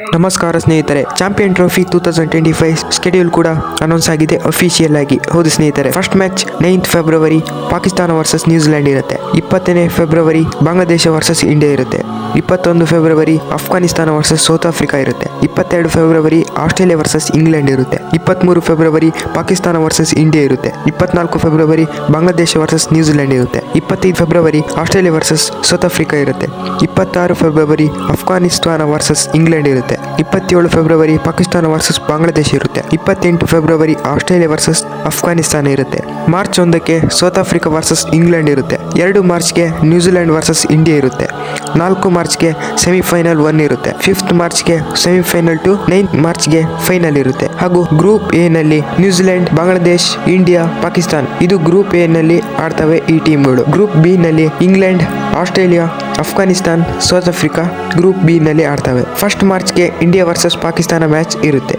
ನಮಸ್ಕಾರ ಸ್ನೇಹಿತರೆ, champion trophy 2025 schedule ಕೂಡ ಅನೌನ್ಸ್ ಆಗಿದೆ ಅಫಿಷಿಯಲ್ ಆಗಿ. ಹೌದು ಸ್ನೇಹಿತರೆ, first match 9th February Pakistan versus New Zealand ಇರುತ್ತೆ. 20ನೇ ಫೆಬ್ರವರಿ ಬಾಂಗ್ಲಾದೇಶ ವರ್ಸಸ್ ಇಂಡಿಯಾ ಇರುತ್ತೆ. 21 February Afghanistan versus south Africa ಇರುತ್ತೆ. 22 ಫೆಬ್ರವರಿ ಆಸ್ಟ್ರೇಲಿಯಾ ವರ್ಸಸ್ ಇಂಗ್ಲೆಂಡ್ ಇರುತ್ತೆ. 23 ಫೆಬ್ರವರಿ ಪಾಕಿಸ್ತಾನ ವರ್ಸಸ್ ಇಂಡಿಯಾ ಇರುತ್ತೆ. 24 ಫೆಬ್ರವರಿ ಬಾಂಗ್ಲಾದೇಶ ವರ್ಸಸ್ ನ್ಯೂಜಿಲೆಂಡ್ ಇರುತ್ತೆ. 25 February Australia versus south Africa ಇರುತ್ತೆ. 26 ಫೆಬ್ರವರಿ ಅಫ್ಘಾನಿಸ್ತಾನ ವರ್ಸಸ್ ಇಂಗ್ಲೆಂಡ್ ಇರುತ್ತೆ. 27 February Pakistan versus Bangladesh ಇರುತ್ತೆ. 28 February Australia versus Afghanistan ಇರುತ್ತೆ. ಮಾರ್ಚ್ 1ಕ್ಕೆ ಸೌತ್ ಆಫ್ರಿಕಾ ವರ್ಸಸ್ ಇಂಗ್ಲೆಂಡ್ ಇರುತ್ತೆ. 2 ಮಾರ್ಚ್ಗೆ ನ್ಯೂಜಿಲೆಂಡ್ ವರ್ಸಸ್ ಇಂಡಿಯಾ ಇರುತ್ತೆ. 4 ಮಾರ್ಚ್ಗೆ ಸೆಮಿಫೈನಲ್ 1 ಇರುತ್ತೆ. 5th ಮಾರ್ಚ್ಗೆ ಸೆಮಿಫೈನಲ್ 2, 9th ಮಾರ್ಚ್ಗೆ ಫೈನಲ್ ಇರುತ್ತೆ. ಹಾಗೂ ಗ್ರೂಪ್ ಎ ನಲ್ಲಿ ನ್ಯೂಜಿಲೆಂಡ್, ಬಾಂಗ್ಲಾದೇಶ್, ಇಂಡಿಯಾ, ಪಾಕಿಸ್ತಾನ್ ಇದು ಗ್ರೂಪ್ ಎ ನಲ್ಲಿ ಆಡ್ತವೆ ಈ ಟೀಮ್ಗಳು. ಗ್ರೂಪ್ ಬಿ ನಲ್ಲಿ England, Australia, Afghanistan, South Africa group B ನಲ್ಲಿ ಆಡ್ತವೆ. ಫಸ್ಟ್ ಮಾರ್ಚ್ಗೆ ಇಂಡಿಯಾ ವರ್ಸಸ್ ಪಾಕಿಸ್ತಾನ ಮ್ಯಾಚ್ ಇರುತ್ತೆ.